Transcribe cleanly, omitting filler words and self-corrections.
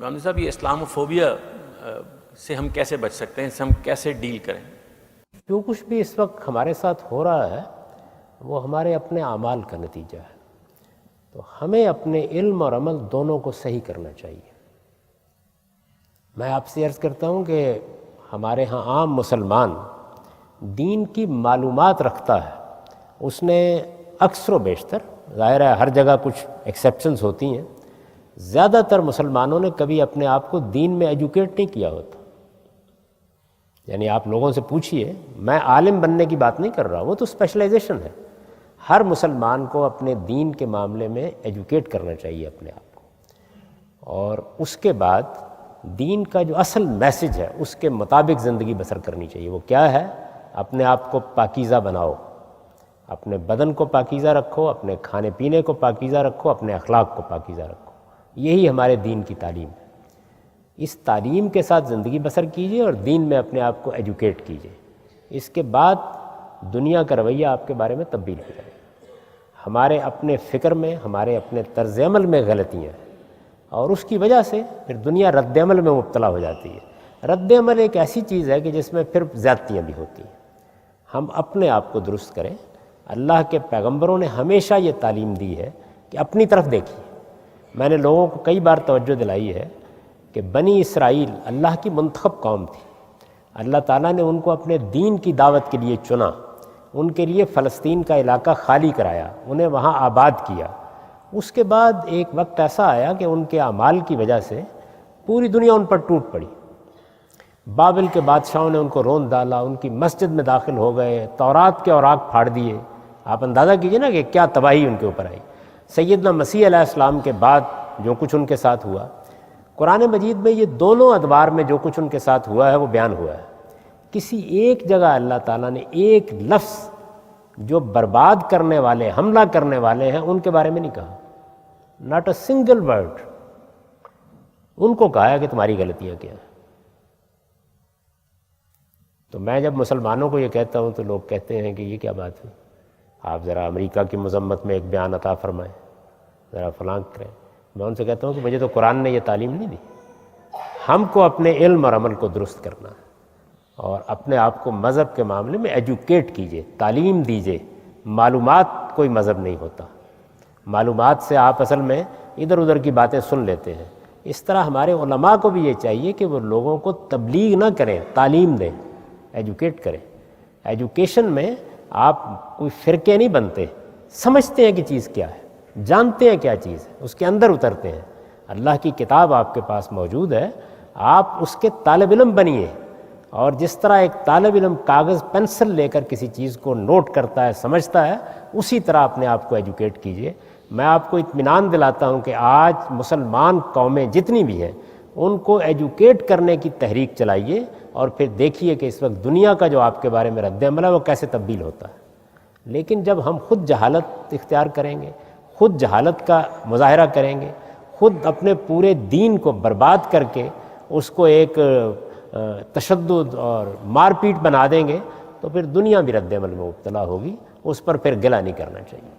رامزی صاحب، یہ اسلاموفوبیا سے ہم کیسے بچ سکتے ہیں، اس سے ہم کیسے ڈیل کریں؟ جو کچھ بھی اس وقت ہمارے ساتھ ہو رہا ہے وہ ہمارے اپنے اعمال کا نتیجہ ہے، تو ہمیں اپنے علم اور عمل دونوں کو صحیح کرنا چاہیے۔ میں آپ سے عرض کرتا ہوں کہ ہمارے ہاں عام مسلمان دین کی معلومات رکھتا ہے، اس نے اکثر و بیشتر، ظاہر ہے ہر جگہ کچھ ایکسیپشنز ہوتی ہیں، زیادہ تر مسلمانوں نے کبھی اپنے آپ کو دین میں ایجوکیٹ نہیں کیا ہوتا۔ یعنی آپ لوگوں سے پوچھئے، میں عالم بننے کی بات نہیں کر رہا، وہ تو اسپیشلائزیشن ہے۔ ہر مسلمان کو اپنے دین کے معاملے میں ایجوکیٹ کرنا چاہیے اپنے آپ کو، اور اس کے بعد دین کا جو اصل میسج ہے اس کے مطابق زندگی بسر کرنی چاہیے۔ وہ کیا ہے؟ اپنے آپ کو پاکیزہ بناؤ، اپنے بدن کو پاکیزہ رکھو، اپنے کھانے پینے کو پاکیزہ رکھو، اپنے اخلاق کو پاکیزہ رکھو۔ یہی ہمارے دین کی تعلیم ہے۔ اس تعلیم کے ساتھ زندگی بسر کیجیے اور دین میں اپنے آپ کو ایجوکیٹ کیجیے، اس کے بعد دنیا کا رویہ آپ کے بارے میں تبدیل ہو جائے گا۔ ہمارے اپنے فکر میں، ہمارے اپنے طرز عمل میں غلطیاں ہیں، اور اس کی وجہ سے پھر دنیا رد عمل میں مبتلا ہو جاتی ہے۔ رد عمل ایک ایسی چیز ہے کہ جس میں پھر زیادتیاں بھی ہوتی ہیں۔ ہم اپنے آپ کو درست کریں۔ اللہ کے پیغمبروں نے ہمیشہ یہ تعلیم دی ہے کہ اپنی طرف دیکھیے۔ میں نے لوگوں کو کئی بار توجہ دلائی ہے کہ بنی اسرائیل اللہ کی منتخب قوم تھی، اللہ تعالیٰ نے ان کو اپنے دین کی دعوت کے لیے چنا، ان کے لیے فلسطین کا علاقہ خالی کرایا، انہیں وہاں آباد کیا۔ اس کے بعد ایک وقت ایسا آیا کہ ان کے اعمال کی وجہ سے پوری دنیا ان پر ٹوٹ پڑی۔ بابل کے بادشاہوں نے ان کو رون ڈالا، ان کی مسجد میں داخل ہو گئے، تورات کے اوراق پھاڑ دیے۔ آپ اندازہ کیجئے نا کہ کیا تباہی ان کے اوپر آئی۔ سیدنا مسیح علیہ السلام کے بعد جو کچھ ان کے ساتھ ہوا، قرآن مجید میں یہ دونوں ادوار میں جو کچھ ان کے ساتھ ہوا ہے وہ بیان ہوا ہے۔ کسی ایک جگہ اللہ تعالیٰ نے ایک لفظ جو برباد کرنے والے، حملہ کرنے والے ہیں ان کے بارے میں نہیں کہا، ناٹ اے سنگل ورڈ۔ ان کو کہا ہے کہ تمہاری غلطیاں کیا ہیں۔ تو میں جب مسلمانوں کو یہ کہتا ہوں تو لوگ کہتے ہیں کہ یہ کیا بات ہے، آپ ذرا امریکہ کی مذمت میں ایک بیان عطا فرمائیں، ذرا فلاں کریں۔ میں ان سے کہتا ہوں کہ مجھے تو قرآن نے یہ تعلیم نہیں دی۔ ہم کو اپنے علم اور عمل کو درست کرنا ہے، اور اپنے آپ کو مذہب کے معاملے میں ایجوکیٹ کیجئے، تعلیم دیجئے۔ معلومات کوئی مذہب نہیں ہوتا، معلومات سے آپ اصل میں ادھر ادھر کی باتیں سن لیتے ہیں۔ اس طرح ہمارے علماء کو بھی یہ چاہیے کہ وہ لوگوں کو تبلیغ نہ کریں، تعلیم دیں، ایجوکیٹ کریں۔ ایجوکیشن میں آپ کوئی فرقے نہیں بنتے، سمجھتے ہیں کہ چیز کیا ہے، جانتے ہیں کیا چیز ہے، اس کے اندر اترتے ہیں۔ اللہ کی کتاب آپ کے پاس موجود ہے، آپ اس کے طالب علم بنیے، اور جس طرح ایک طالب علم کاغذ پنسل لے کر کسی چیز کو نوٹ کرتا ہے، سمجھتا ہے، اسی طرح اپنے آپ کو ایجوکیٹ کیجیے۔ میں آپ کو اطمینان دلاتا ہوں کہ آج مسلمان قومیں جتنی بھی ہیں ان کو ایجوکیٹ کرنے کی تحریک چلائیے، اور پھر دیکھیے کہ اس وقت دنیا کا جو آپ کے بارے میں رد عمل ہے وہ کیسے تبدیل ہوتا ہے۔ لیکن جب ہم خود جہالت اختیار کریں گے، خود جہالت کا مظاہرہ کریں گے، خود اپنے پورے دین کو برباد کر کے اس کو ایک تشدد اور مار پیٹ بنا دیں گے، تو پھر دنیا بھی رد عمل میں مبتلا ہوگی۔ اس پر پھر گلہ نہیں کرنا چاہیے۔